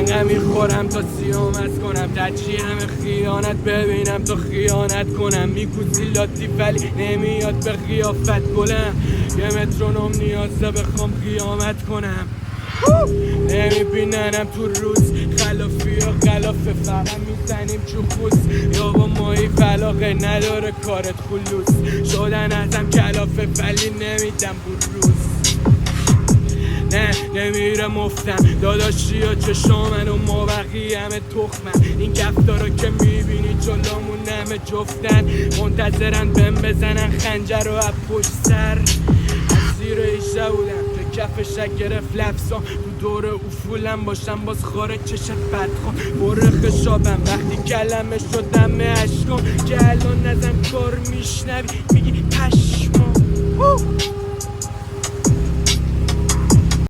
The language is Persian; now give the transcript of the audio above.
انقدر میخورم تا سیامت کنم، تجیهم خیانت ببینم تا خیانت کنم. میکوسی لاتی ولی نمیاد به قیافت گلم، یه مترونوم نیازه بخوام قیامت کنم. نمیبیننم تو روز خلافی یا خلافه، فقط میزنیم چوخوس یا با مایی فلاقه نداره کارت خلوص. شدن ازم کلافه ولی نمیدم بروز. نه نمیره مفتم داداشی ها چشامن و ما بقیه همه تخمن. این گفتارا که میبینی جلومون همه جفتن، منتظرن بهم بزنن خنجر رو از پشت سر. زیر ایشه بودم که کفشک گرفت لفظام، تو دور افولم باشم باز خاره چشت بدخوام. بره خشابم وقتی کلمه شدم اشکام، که الان نزم کار میشنوی میگی پشمام.